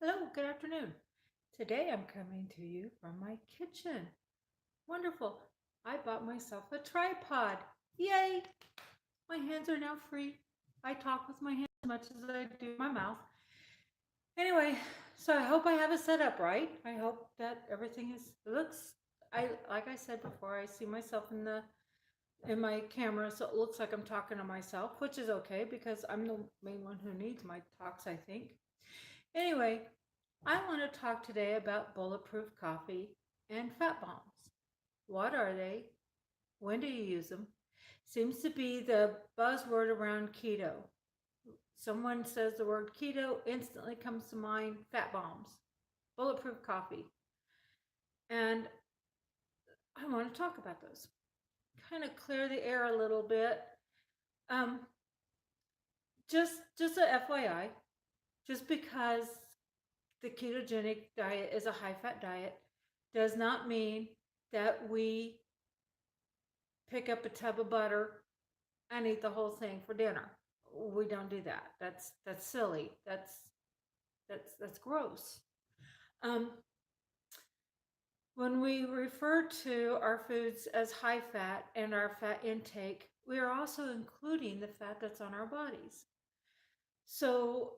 Hello, good afternoon. Today I'm coming to you from my kitchen. Wonderful. I bought myself a tripod. Yay! My hands are now free. I talk with my hands as much as I do my mouth. Anyway, so I hope I have it set up right. I hope that everything looks like I said before, I see myself in my camera, so it looks like I'm talking to myself, which is okay because I'm the main one who needs my talks, I think. Anyway, I want to talk today about bulletproof coffee and fat bombs. What are they? When do you use them? Seems to be the buzzword around keto. Someone says the word keto, instantly comes to mind fat bombs, bulletproof coffee. And I want to talk about those. Kind of clear the air a little bit. Um, just a FYI, just because the ketogenic diet is a high fat diet does not mean that we pick up a tub of butter and eat the whole thing for dinner. We don't do that. That's silly. That's gross. Um, when we refer to our foods as high fat and our fat intake, we are also including the fat that's on our bodies. So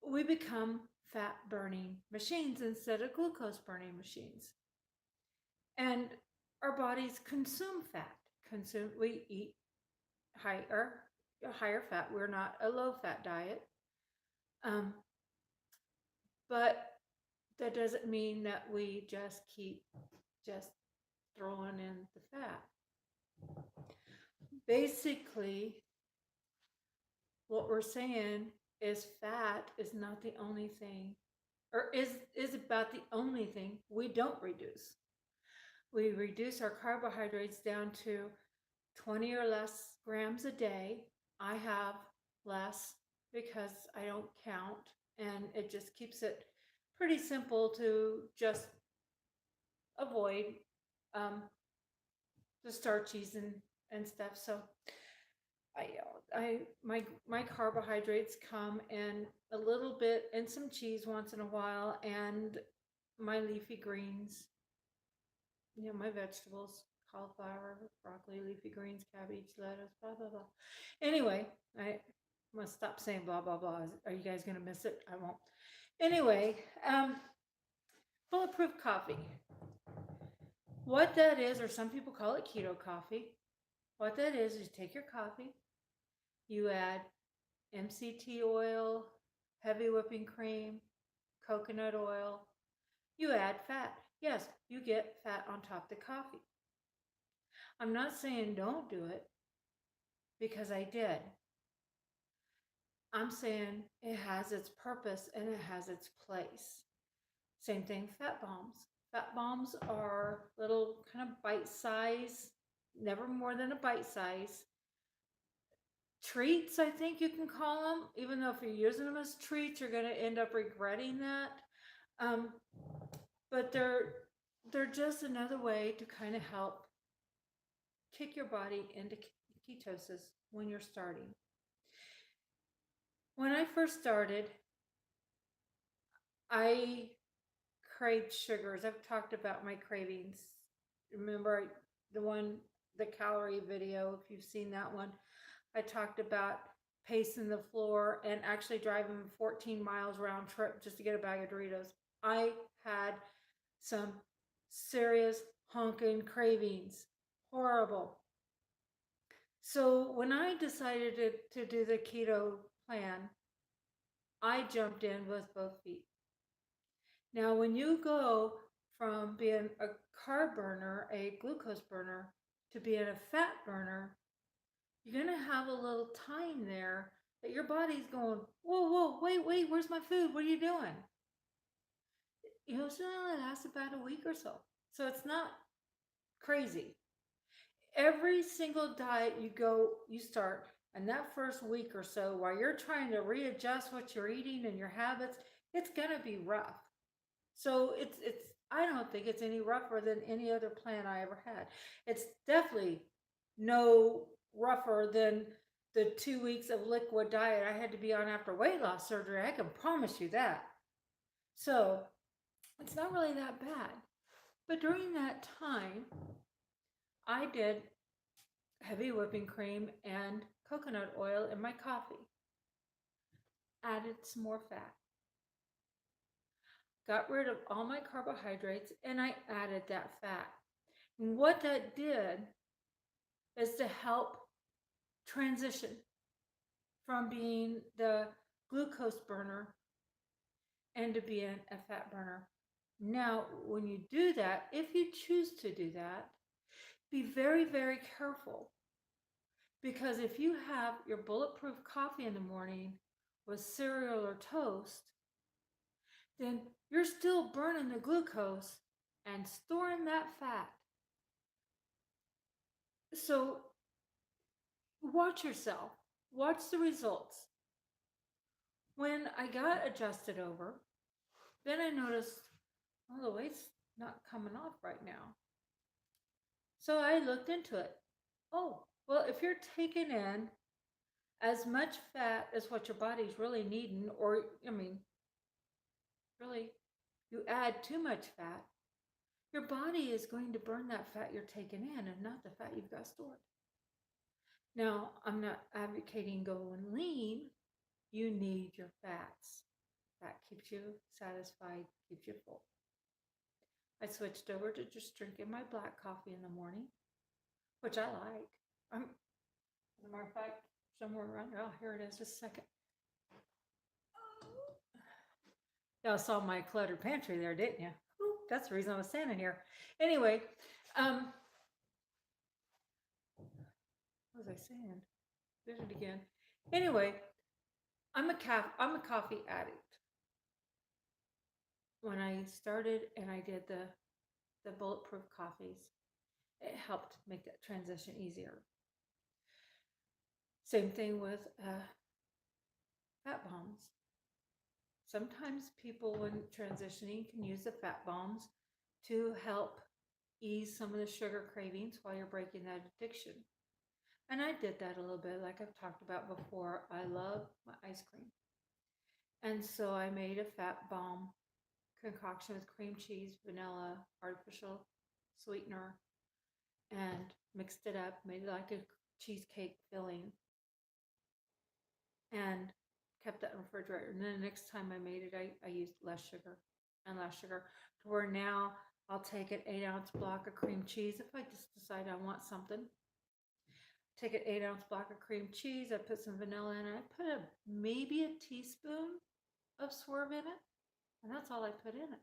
we become fat burning machines instead of glucose burning machines. And our bodies consume fat. We eat higher fat. We're not a low fat diet. Um, but that doesn't mean that we just keep just throwing in the fat. Basically, what we're saying is fat is not the only thing, or is about the only thing we don't reduce. We reduce our carbohydrates down to 20 or less grams a day. I have less because I don't count, and it just keeps it pretty simple to just avoid um, the starchies and stuff. So my carbohydrates come in a little bit and some cheese once in a while, and my leafy greens, my vegetables, cauliflower, broccoli, leafy greens, cabbage, lettuce, blah blah blah. Anyway, I must stop saying blah blah blah. Are you guys gonna miss it? I won't. Anyway, bulletproof coffee. What that is, or some people call it keto coffee. What that is you take your coffee, you add MCT oil, heavy whipping cream, coconut oil. You add fat. Yes, you get fat on top of the coffee. I'm not saying don't do it because I did. I'm saying it has its purpose and it has its place. Same thing, fat bombs. Fat bombs are little kind of bite size, never more than a bite size treats, I think you can call them. Even though if you're using them as treats, you're going to end up regretting that. Um, but they're just another way to kind of help kick your body into ketosis when you're starting. When I first started, I craved sugars. I've talked about my cravings. Remember the calorie video, if you've seen that one, I talked about pacing the floor and actually driving 14 miles round trip just to get a bag of Doritos. I had some serious honking cravings. Horrible. So when I decided to do the keto plan, I jumped in with both feet. Now, when you go from being a carb burner, a glucose burner, to being a fat burner, you're going to have a little time there that your body's going, whoa, wait, where's my food? What are you doing? It usually only lasts about a week or so. So it's not crazy. Every single diet you start, and that first week or so, while you're trying to readjust what you're eating and your habits, it's going to be rough. So I don't think it's any rougher than any other plan I ever had. It's definitely no rougher than the 2 weeks of liquid diet I had to be on after weight loss surgery. I can promise you that. So it's not really that bad. But during that time, I did heavy whipping cream and coconut oil in my coffee, added some more fat, got rid of all my carbohydrates, and I added that fat. And what that did is to help transition from being the glucose burner and to being a fat burner. Now, when you do that, if you choose to do that, be very, very careful, because if you have your bulletproof coffee in the morning with cereal or toast, then you're still burning the glucose and storing that fat. So watch yourself, watch the results. When I got adjusted over, then I noticed, oh, the weight's not coming off right now. So I looked into it. Oh, well, if you're taking in as much fat as what your body's really needing, or, I mean, really, you add too much fat, your body is going to burn that fat you're taking in and not the fat you've got stored. Now, I'm not advocating going lean. You need your fats. That keeps you satisfied, keeps you full. I switched over to just drinking my black coffee in the morning, which I like. As a matter of fact, somewhere around there, oh, here it is, just a second. Y'all saw my cluttered pantry there, didn't you? Ooh, that's the reason I was standing here. Anyway, what was I saying? Did it again. Anyway, I'm a coffee addict. When I started and I did the bulletproof coffees, it helped make that transition easier. Same thing with fat bombs. Sometimes people, when transitioning, can use the fat bombs to help ease some of the sugar cravings while you're breaking that addiction. And I did that a little bit, like I've talked about before. I love my ice cream. And so I made a fat bomb concoction with cream cheese, vanilla, artificial sweetener, and mixed it up, made it like a cheesecake filling, and kept that in the refrigerator. And then the next time I made it, I used less sugar and less sugar, to where now I'll take an 8-ounce block of cream cheese if I just decide I want something. Take an 8-ounce block of cream cheese, I put some vanilla in it, I put maybe a teaspoon of swerve in it, and that's all I put in it.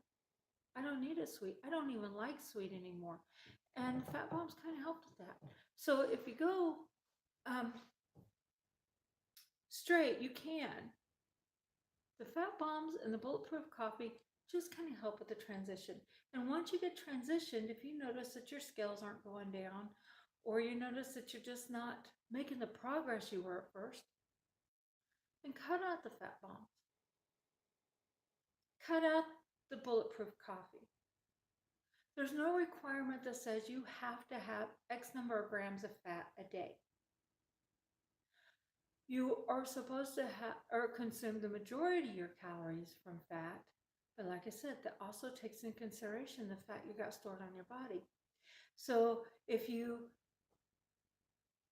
I don't need it sweet. I don't even like sweet anymore. And fat bombs kind of helped with that. So if you go straight, you can. The fat bombs and the bulletproof coffee just kind of help with the transition. And once you get transitioned, if you notice that your scales aren't going down, or you notice that you're just not making the progress you were at first, then cut out the fat bombs. Cut out the bulletproof coffee. There's no requirement that says you have to have X number of grams of fat a day. You are supposed to have or consume the majority of your calories from fat, but like I said, that also takes into consideration the fat you got stored on your body. So if you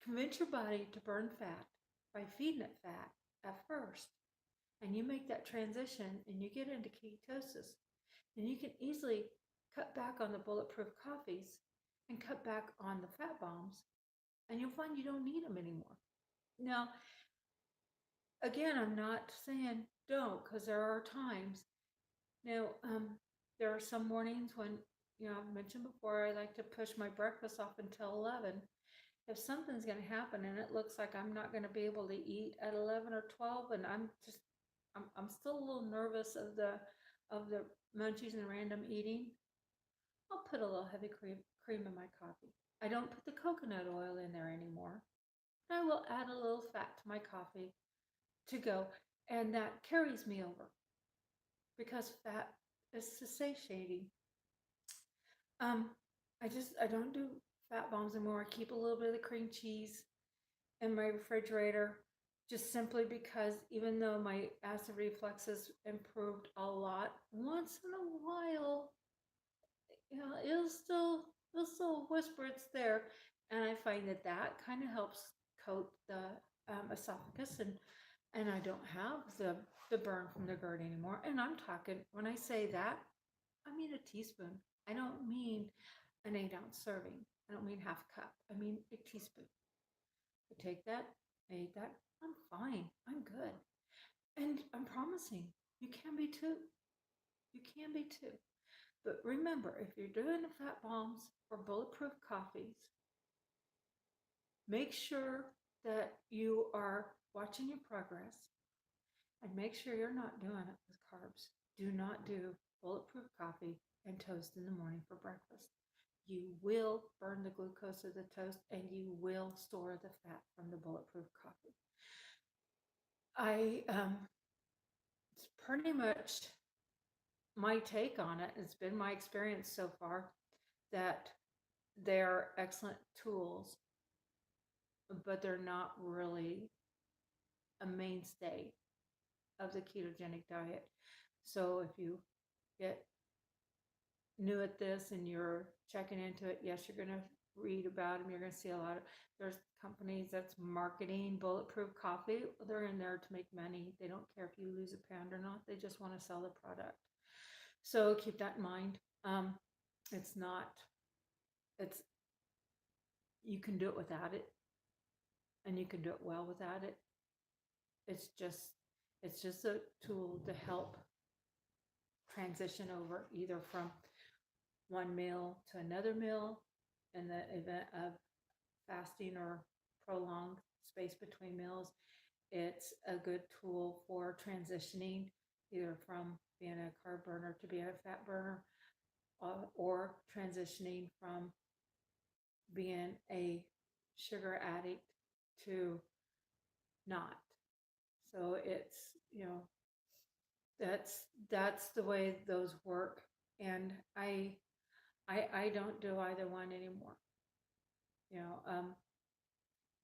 convince your body to burn fat by feeding it fat at first, and you make that transition and you get into ketosis, then you can easily cut back on the bulletproof coffees and cut back on the fat bombs, and you'll find you don't need them anymore. Now, again, I'm not saying don't, because there are times. Now, there are some mornings when, I've mentioned before, I like to push my breakfast off until 11. If something's going to happen and it looks like I'm not going to be able to eat at 11 or 12, and I'm still a little nervous of the munchies and random eating, I'll put a little heavy cream in my coffee. I don't put the coconut oil in there anymore. I will add a little fat to my coffee to go, and that carries me over, because fat is satiating. I don't do fat bombs anymore. I keep a little bit of the cream cheese in my refrigerator, just simply because even though my acid reflexes improved a lot, once in a while, it'll still whisper it's there, and I find that that kind of helps coat the esophagus, and I don't have the burn from the GERD anymore. And I'm talking, when I say that, I mean a teaspoon. I don't mean an 8-ounce serving. I don't mean half a cup. I mean a teaspoon. I take that, I eat that, I'm fine. I'm good. And I'm promising you can be too. You can be too. But remember, if you're doing the fat bombs or bulletproof coffees, make sure that you are watching your progress and make sure you're not doing it with carbs. Do not do bulletproof coffee and toast in the morning for breakfast. You will burn the glucose of the toast and you will store the fat from the bulletproof coffee. It's pretty much my take on it. It's been my experience so far that they're excellent tools, but they're not really a mainstay of the ketogenic diet. So if you get new at this and you're checking into it, yes, you're going to read about them. You're going to see a lot of, there's companies that's marketing bulletproof coffee. They're in there to make money. They don't care if you lose a pound or not. They just want to sell the product. So keep that in mind. It's not, it's, you can do it without it, and you can do it well without it. It's just a tool to help transition over either from one meal to another meal in the event of fasting or prolonged space between meals. It's a good tool for transitioning either from being a carb burner to being a fat burner, or transitioning from being a sugar addict to not. So it's, that's the way those work. And I don't do either one anymore. You know,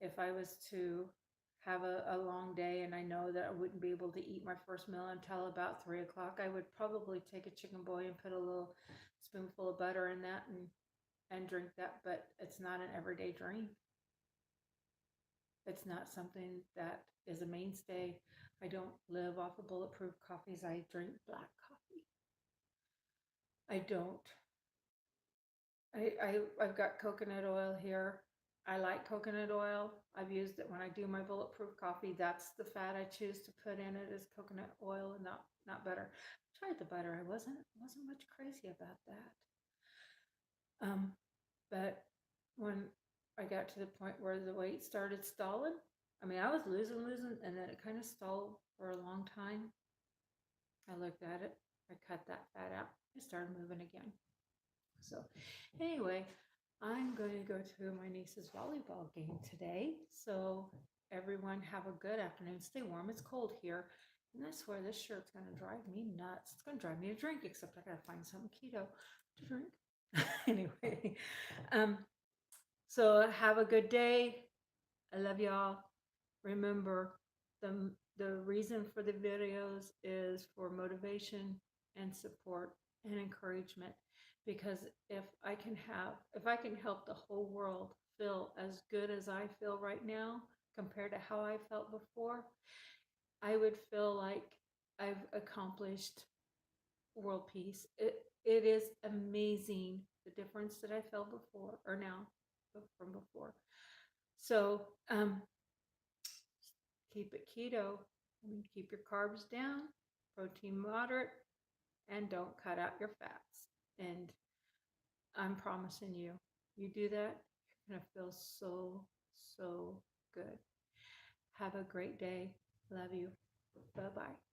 if I was to have a long day and I know that I wouldn't be able to eat my first meal until about 3 o'clock, I would probably take a chicken boy and put a little spoonful of butter in that and drink that. But it's not an everyday drink. It's not something that is a mainstay. I don't live off of bulletproof coffees. I drink black coffee. I don't. I've got coconut oil here. I like coconut oil. I've used it when I do my bulletproof coffee. That's the fat I choose to put in it, is coconut oil and not butter. I tried the butter. I wasn't much crazy about that. But when I got to the point where the weight started stalling, I mean, I was losing, and then it kind of stalled for a long time. I looked at it. I cut that fat out. It started moving again. So anyway, I'm going to go to my niece's volleyball game today. So everyone have a good afternoon. Stay warm. It's cold here. And I swear this shirt's going to drive me nuts. It's going to drive me to drink, except I got to find some keto to drink. Anyway, so have a good day. I love y'all. Remember, the reason for the videos is for motivation and support and encouragement, because if I can help the whole world feel as good as I feel right now compared to how I felt before, I would feel like I've accomplished world peace. It is amazing the difference that I felt before or now from before. So keep it keto. Keep your carbs down, protein moderate, and don't cut out your fats. And I'm promising you, you do that, you're going to feel so, so good. Have a great day. Love you. Bye-bye.